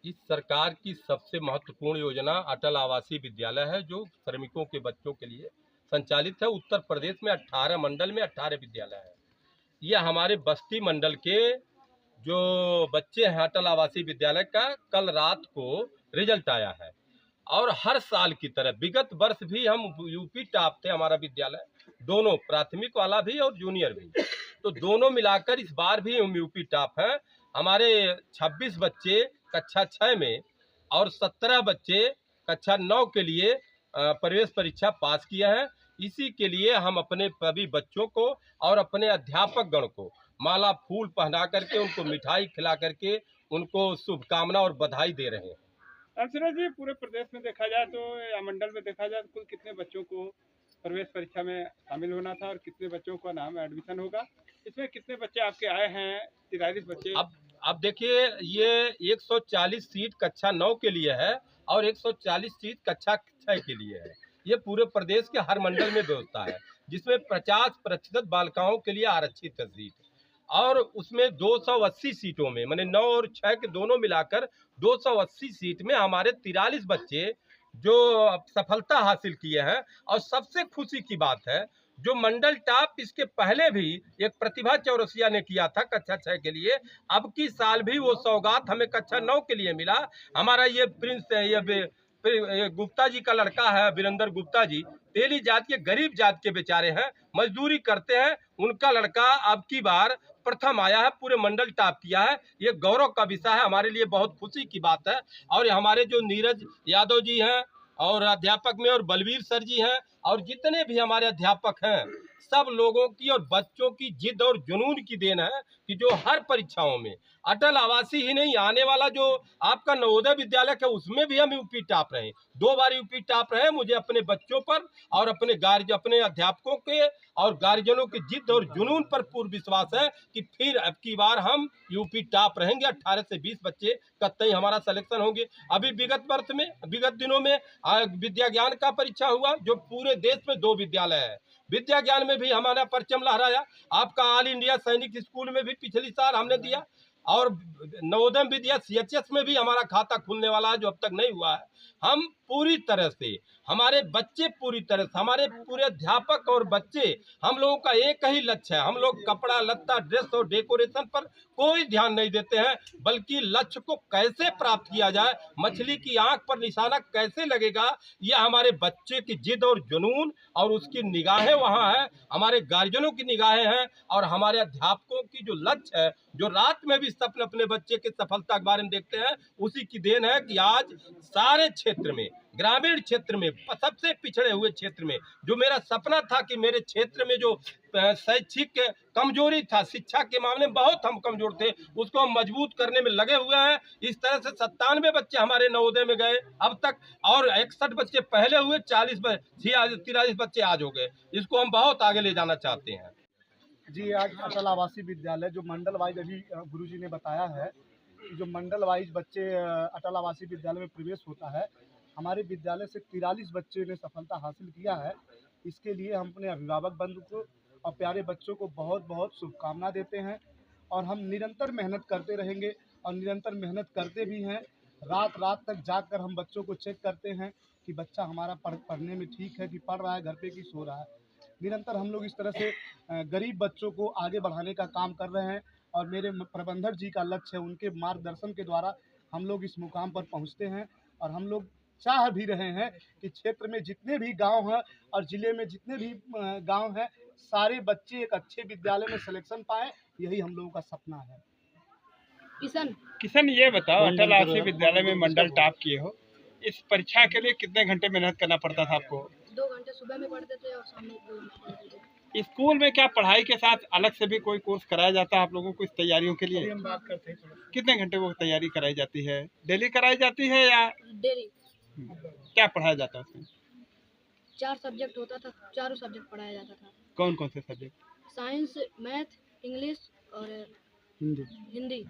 इस सरकार की सबसे महत्वपूर्ण योजना अटल आवासीय विद्यालय है, जो श्रमिकों के बच्चों के लिए संचालित है। उत्तर प्रदेश में 18 मंडल में 18 विद्यालय है। ये हमारे बस्ती मंडल के जो बच्चे हैं, अटल आवासीय विद्यालय का कल रात को रिजल्ट आया है। और हर साल की तरह विगत वर्ष भी हम यूपी टॉप थे, हमारा विद्यालय दोनों, प्राथमिक वाला भी और जूनियर भी। तो दोनों मिलाकर इस बार भी हम यूपी टॉप हैं। हमारे 26 बच्चे कक्षा 6 में और 17 बच्चे कक्षा 9 के लिए प्रवेश परीक्षा पास किए हैं। इसी के लिए हम अपने सभी बच्चों को और अपने अध्यापक गण को माला फूल पहना करके, उनको मिठाई खिला करके उनको शुभकामना और बधाई दे रहे हैं। सूरज जी, पूरे प्रदेश में देखा जाए तो या मंडल में देखा जाए तो कुल कितने बच्चों को प्रवेश परीक्षा में शामिल होना था और कितने बच्चों का नाम एडमिशन होगा? इसमें कितने बच्चे आपके आए हैं? 43 बच्चे। अब देखिए, ये 140 सीट कक्षा 9 के लिए है और 140 सीट कक्षा 6 के लिए है। ये पूरे प्रदेश के हर मंडल में व्यवस्था है, जिसमें 50% बालिकाओं के लिए आरक्षित है सीट। और उसमें 280 सीटों में, माने 9 और 6 के दोनों मिलाकर 280 सीट में हमारे 43 बच्चे जो सफलता हासिल किए हैं। और सबसे खुशी की बात है, जो मंडल टॉप इसके पहले भी एक प्रतिभा चौरसिया ने किया था कक्षा 6 के लिए, अब की साल भी वो सौगात हमें कक्षा 9 के लिए मिला। हमारा ये प्रिंस है, ये गुप्ता जी का लड़का है, वीरेंद्र गुप्ता जी, तेली जात के गरीब जात के बेचारे हैं, मजदूरी करते हैं। उनका लड़का अब की बार प्रथम आया है, पूरे मंडल टॉप किया है। ये गौरव का विषय है, हमारे लिए बहुत खुशी की बात है। और हमारे जो नीरज यादव जी हैं और अध्यापक में, और बलवीर सर जी हैं, और जितने भी हमारे अध्यापक हैं, सब लोगों की और बच्चों की जिद और जुनून की देन है कि जो हर परीक्षाओं में अटल आवासीय ही नहीं, आने वाला जो आपका नवोदय विद्यालय है उसमें भी हम यूपी टॉप रहे, 2 बार यूपी टॉप रहे। मुझे अपने बच्चों पर और अपने अध्यापकों के और गार्जियनों की जिद और जुनून पर पूर्ण विश्वास है कि फिर अब की बार हम यूपी टॉप रहेंगे। 18 से 20 बच्चे कतई हमारा सिलेक्शन होंगे। अभी विगत दिनों में विद्या ज्ञान का परीक्षा हुआ, जो पूरे देश में 2 विद्यालय है। विद्या ज्ञान में भी हमारा परचम लहराया। आपका ऑल इंडिया सैनिक स्कूल में भी पिछली साल हमने दिया, और नवोदय विद्या सीएचएस में भी हमारा खाता खुलने वाला है, जो अब तक नहीं हुआ है। हम पूरी तरह से, हमारे बच्चे पूरी तरह से, हमारे पूरे अध्यापक और बच्चे, हम लोगों का एक ही लक्ष्य है। हम लोग कपड़ा लत्ता ड्रेस और डेकोरेशन पर कोई ध्यान नहीं देते हैं, बल्कि लक्ष्य को कैसे प्राप्त किया जाए, मछली की आंख पर निशाना कैसे लगेगा, यह हमारे बच्चे की जिद और जुनून और उसकी निगाहें वहाँ है, हमारे गार्जियनों की निगाहें हैं, और हमारे अध्यापकों की जो लक्ष्य है, जो रात में भी सपने अपने बच्चे की सफलता के बारे में देखते हैं, उसी की देन है कि आज सारे क्षेत्र में, ग्रामीण क्षेत्र में, सबसे पिछड़े हुए क्षेत्र में, जो मेरा सपना था कि मेरे क्षेत्र में जो शैक्षिक कमजोरी था, शिक्षा के मामले में बहुत हम कमजोर थे, उसको हम मजबूत करने में लगे हुए हैं। इस तरह से 97 बच्चे हमारे नवोदय में गए अब तक, और 61 बच्चे पहले हुए, 43 बच्चे आज हो गए। इसको हम बहुत आगे ले जाना चाहते हैं। जी, आज अटल आवासीय विद्यालय जो मंडल वाइज अभी गुरुजी ने बताया है कि जो मंडल वाइज बच्चे अटल आवासीय विद्यालय में प्रवेश होता है, हमारे विद्यालय से 43 बच्चे ने सफलता हासिल किया है। इसके लिए हम अपने अभिभावक बंधु को और प्यारे बच्चों को बहुत बहुत शुभकामना देते हैं, और हम निरंतर मेहनत करते रहेंगे और निरंतर मेहनत करते भी हैं। रात रात तक जाग कर हम बच्चों को चेक करते हैं कि बच्चा हमारा पढ़ने में ठीक है, कि पढ़ रहा है घर पे, कि सो रहा है। निरंतर हम लोग इस तरह से गरीब बच्चों को आगे बढ़ाने का काम कर रहे हैं, और मेरे प्रबंधक जी का लक्ष्य है, उनके मार्गदर्शन के द्वारा हम लोग इस मुकाम पर पहुंचते हैं। और हम लोग चाह भी रहे हैं कि क्षेत्र में जितने भी गांव हैं और ज़िले में जितने भी गांव हैं, सारे बच्चे एक अच्छे विद्यालय में सिलेक्शन पाएँ, यही हम लोगों का सपना है। किशन, ये बताओ, अटल आवासीय विद्यालय में मंडल टॉप किए हो, इस परीक्षा के लिए कितने घंटे मेहनत करना पड़ता था आपको? 2 घंटे सुबह में पढ़ते थे और शाम में 2 घंटे पढ़ते थे। स्कूल में क्या पढ़ाई के साथ अलग से भी कोई कोर्स कराया जाता है आप लोगों को इस तैयारियों के लिए? हम बात करते हैं कितने घंटे वो तैयारी कराई जाती है? डेली कराई जाती है या डेली क्या पढ़ाया जाता है उसमें? 4 सब्जेक्ट होता था, चारों सब्जेक्ट पढ़ाया जाता था। कौन कौन से सब्जेक्ट? साइंस, मैथ, इंग्लिश और हिंदी। हिंदी।